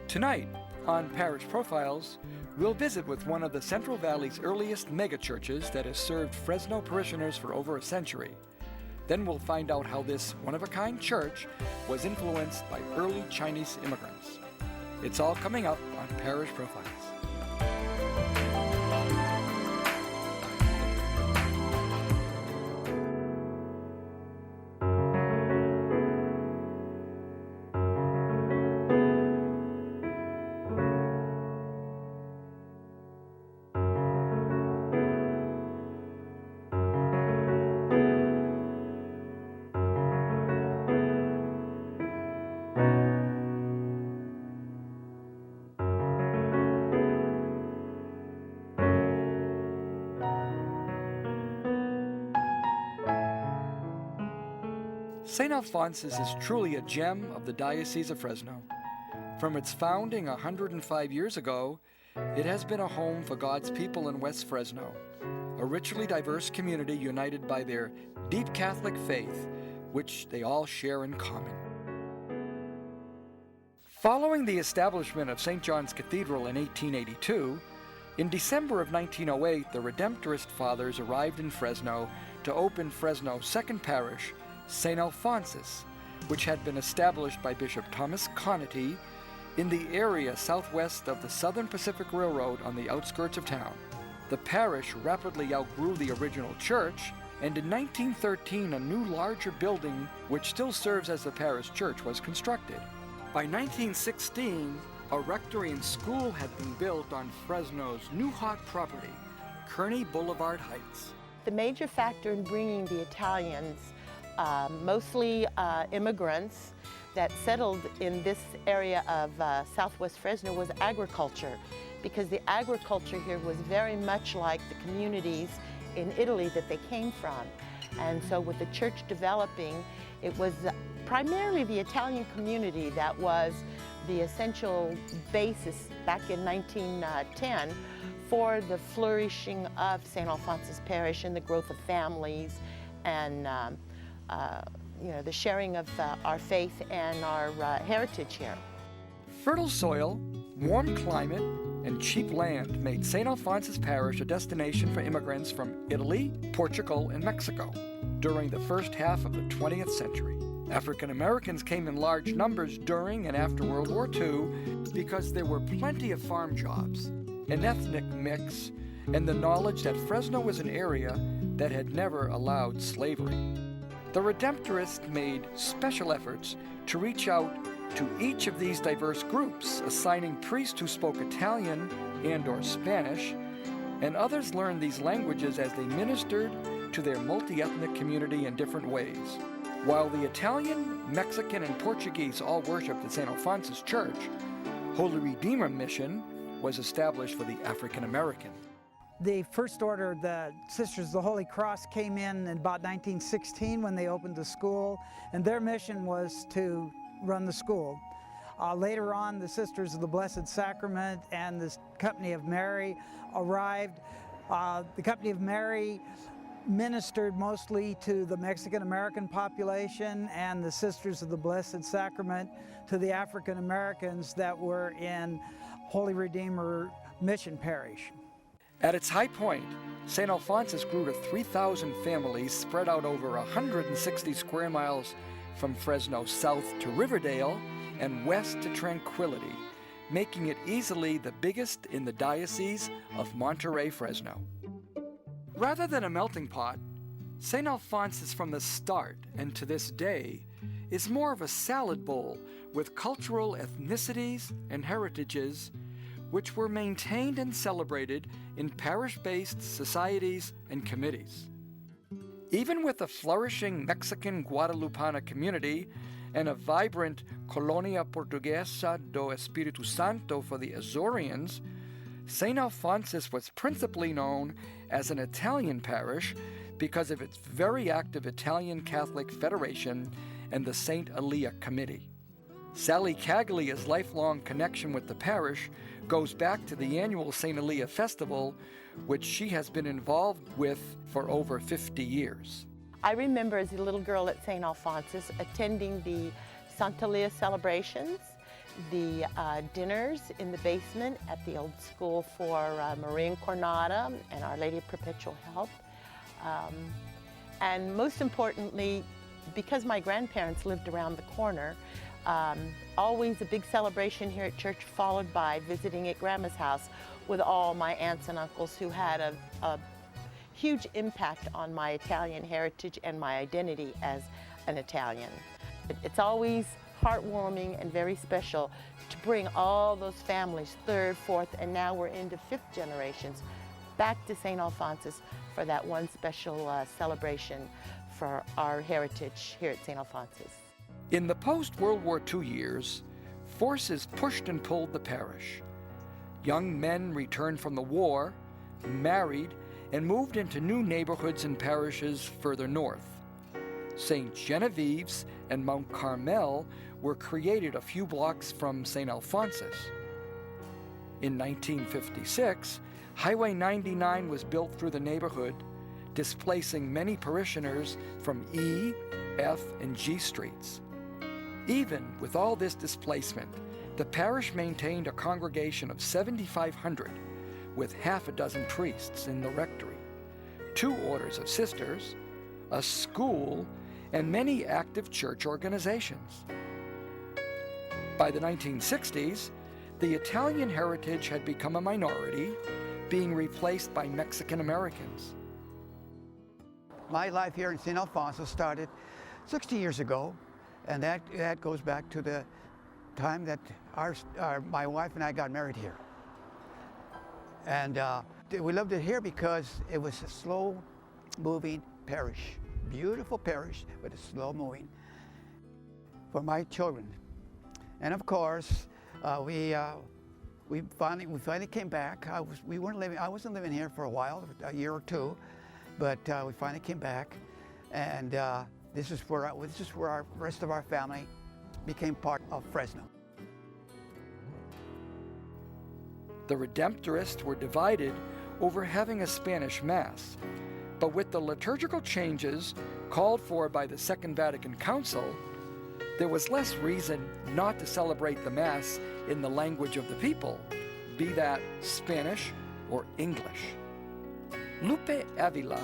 Tonight, on Parish Profiles, we'll visit with one of the Central Valley's earliest megachurches that has served Fresno parishioners for over a century. Then we'll find out how this one-of-a-kind church was influenced by early Chinese immigrants. It's all coming up on Parish Profiles. St. Alphonsus is truly a gem of the Diocese of Fresno. From its founding 105 years ago, it has been a home for God's people in West Fresno, a richly diverse community united by their deep Catholic faith, which they all share in common. Following the establishment of St. John's Cathedral in 1882, in December of 1908, the Redemptorist Fathers arrived in Fresno to open Fresno's second parish, St. Alphonsus, which had been established by Bishop Thomas Conity in the area southwest of the Southern Pacific Railroad on the outskirts of town. The parish rapidly outgrew the original church, and in 1913 a new larger building, which still serves as the parish church, was constructed. By 1916, a rectory and school had been built on Fresno's new hot property, Kearney Boulevard Heights. The major factor in bringing the Italians, mostly immigrants that settled in this area of southwest Fresno, was agriculture, because the agriculture here was very much like the communities in Italy that they came from. And so with the church developing, it was primarily the Italian community that was the essential basis back in 1910 for the flourishing of St. Alphonsus Parish and the growth of families and the sharing of our faith and our heritage here. Fertile soil, warm climate, and cheap land made St. Alphonsus Parish a destination for immigrants from Italy, Portugal, and Mexico during the first half of the 20th century. African Americans came in large numbers during and after World War II because there were plenty of farm jobs, an ethnic mix, and the knowledge that Fresno was an area that had never allowed slavery. The Redemptorists made special efforts to reach out to each of these diverse groups, assigning priests who spoke Italian and/or Spanish, and others learned these languages as they ministered to their multi-ethnic community in different ways. While the Italian, Mexican, and Portuguese all worshipped at St. Alphonsus Church, Holy Redeemer Mission was established for the African American. The first order, the Sisters of the Holy Cross, came in about 1916 when they opened the school, and their mission was to run the school. Later on, the Sisters of the Blessed Sacrament and the Company of Mary arrived. The Company of Mary ministered mostly to the Mexican American population, and the Sisters of the Blessed Sacrament to the African Americans that were in Holy Redeemer Mission Parish. At its high point, St. Alphonsus grew to 3,000 families spread out over 160 square miles from Fresno south to Riverdale and west to Tranquility, making it easily the biggest in the Diocese of Monterey-Fresno. Rather than a melting pot, St. Alphonsus from the start and to this day is more of a salad bowl with cultural ethnicities and heritages which were maintained and celebrated in parish-based societies and committees. Even with a flourishing Mexican Guadalupana community and a vibrant Colonia Portuguesa do Espírito Santo for the Azoreans, St. Alphonsus was principally known as an Italian parish because of its very active Italian Catholic Federation and the St. Elia Committee. Sally Caglia's lifelong connection with the parish goes back to the annual St. Elia Festival, which she has been involved with for over 50 years. I remember as a little girl at St. Alphonsus attending the Santa Elia celebrations. the dinners in the basement at the old school for Maria Incarnata and Our Lady of Perpetual Help. And most importantly, because my grandparents lived around the corner, always a big celebration here at church, followed by visiting at Grandma's house with all my aunts and uncles who had a huge impact on my Italian heritage and my identity as an Italian. It's always heartwarming and very special to bring all those families, third, fourth, and now we're into fifth generations, back to St. Alphonsus for that one special celebration for our heritage here at St. Alphonsus. In the post-World War II years, forces pushed and pulled the parish. Young men returned from the war, married, and moved into new neighborhoods and parishes further north. St. Genevieve's and Mount Carmel were created a few blocks from St. Alphonsus. In 1956, Highway 99 was built through the neighborhood, displacing many parishioners from E, F, and G streets. Even with all this displacement, the parish maintained a congregation of 7,500 with half a dozen priests in the rectory, 2 orders of sisters, a school, and many active church organizations. By the 1960s, the Italian heritage had become a minority, being replaced by Mexican Americans. My life here in St. Alphonsus started 60 years ago, and that goes back to the time that my wife and I got married here. And we loved it here because it was a slow-moving parish. Beautiful parish, but it's slow-moving for my children. And of course, we finally came back. I wasn't living here for a while, a year or two, but we finally came back, and this is where our rest of our family became part of Fresno. The Redemptorists were divided over having a Spanish Mass, but with the liturgical changes called for by the Second Vatican Council, there was less reason not to celebrate the Mass in the language of the people, be that Spanish or English. Lupe Avila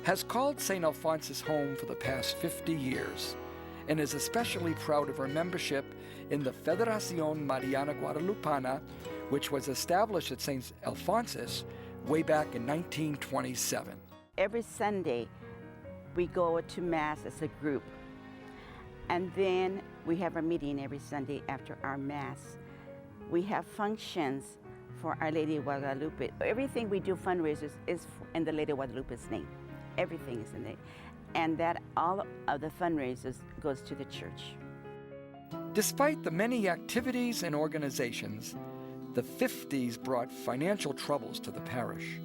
has called St. Alphonsus home for the past 50 years and is especially proud of her membership in the Federación Mariana Guadalupana, which was established at St. Alphonsus way back in 1927. Every Sunday, we go to Mass as a group. And then we have a meeting every Sunday after our Mass. We have functions for Our Lady of Guadalupe. Everything we do fundraisers is in the Lady of Guadalupe's name. Everything is in it. And that all of the fundraisers goes to the church. Despite the many activities and organizations, the 50s brought financial troubles to the parish.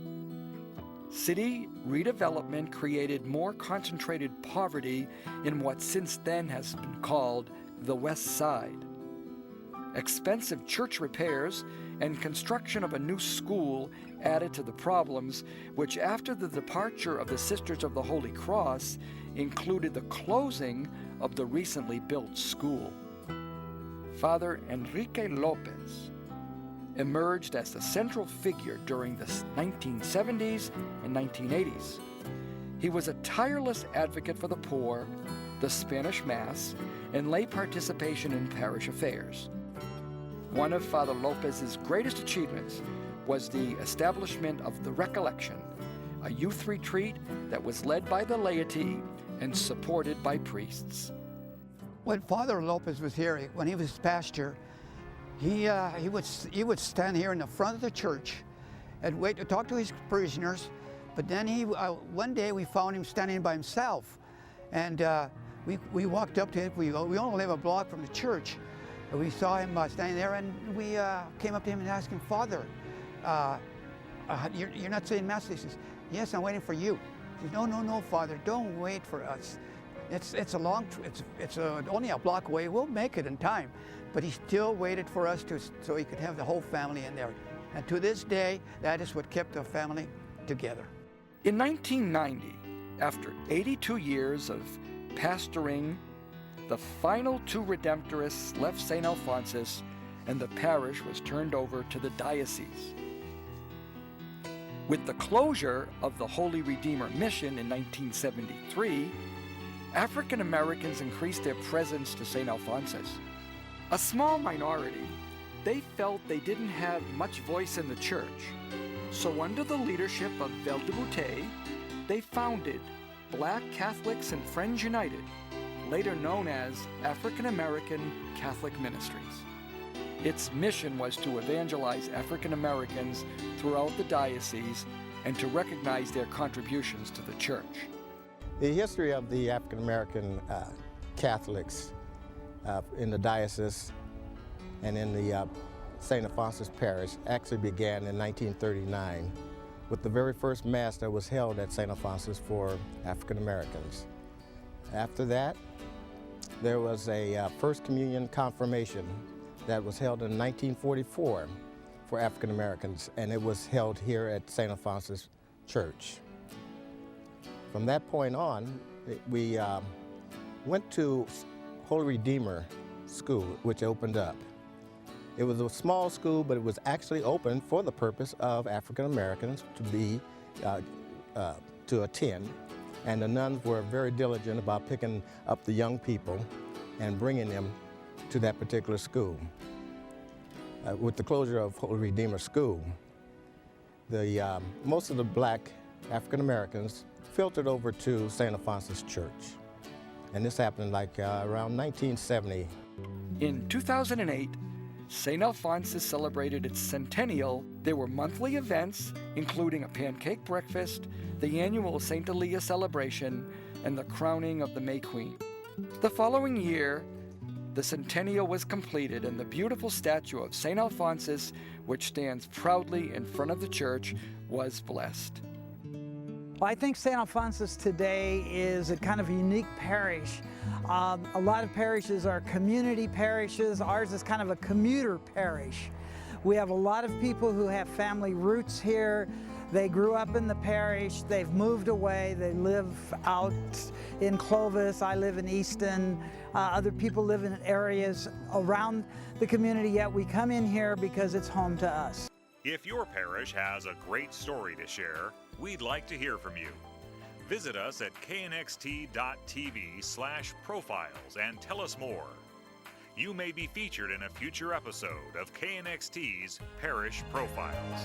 City redevelopment created more concentrated poverty in what since then has been called the West Side. Expensive church repairs and construction of a new school added to the problems, which after the departure of the Sisters of the Holy Cross included the closing of the recently built school. Father Enrique Lopez emerged as the central figure during the 1970s and 1980s. He was a tireless advocate for the poor, the Spanish Mass, and lay participation in parish affairs. One of Father Lopez's greatest achievements was the establishment of the Recollection, a youth retreat that was led by the laity and supported by priests. When Father Lopez was here, when he was pastor, he would stand here in the front of the church and wait to talk to his parishioners. But then one day we found him standing by himself, and we walked up to him. We only live a block from the church. And we saw him standing there, and we came up to him and asked him, "Father, you're not saying Mass?" He says, "Yes, I'm waiting for you." He says, "No, Father, don't wait for us. It's only a block away. We'll make it in time." But he still waited for us so he could have the whole family in there. And to this day, that is what kept the family together. In 1990, after 82 years of pastoring, the final 2 Redemptorists left St. Alphonsus and the parish was turned over to the diocese. With the closure of the Holy Redeemer Mission in 1973, African Americans increased their presence to St. Alphonsus. A small minority, they felt they didn't have much voice in the church, so under the leadership of Veldebouté, they founded Black Catholics and Friends United, later known as African American Catholic Ministries. Its mission was to evangelize African Americans throughout the diocese and to recognize their contributions to the church. The history of the African American Catholics in the diocese and in the St. Alphonsus Parish actually began in 1939 with the very first Mass that was held at St. Alphonsus for African Americans. After that, there was a First Communion confirmation that was held in 1944 for African Americans, and it was held here at St. Alphonsus Church. From that point on, we went to Holy Redeemer School, which opened up. It was a small school, but it was actually open for the purpose of African Americans to attend, and the nuns were very diligent about picking up the young people and bringing them to that particular school. With the closure of Holy Redeemer School, most of the black African Americans filtered over to St. Alphonsus Church, and this happened like around 1970. In 2008, St. Alphonsus celebrated its centennial. There were monthly events, including a pancake breakfast, the annual St. Elia celebration, and the crowning of the May Queen. The following year, the centennial was completed, and the beautiful statue of St. Alphonsus, which stands proudly in front of the church, was blessed. Well, I think St. Alphonsus today is a kind of a unique parish. A lot of parishes are community parishes. Ours is kind of a commuter parish. We have a lot of people who have family roots here. They grew up in the parish, they've moved away, they live out in Clovis, I live in Easton, other people live in areas around the community, yet we come in here because it's home to us. If your parish has a great story to share, we'd like to hear from you. Visit us at knxt.tv/profiles and tell us more. You may be featured in a future episode of KNXT's Parish Profiles.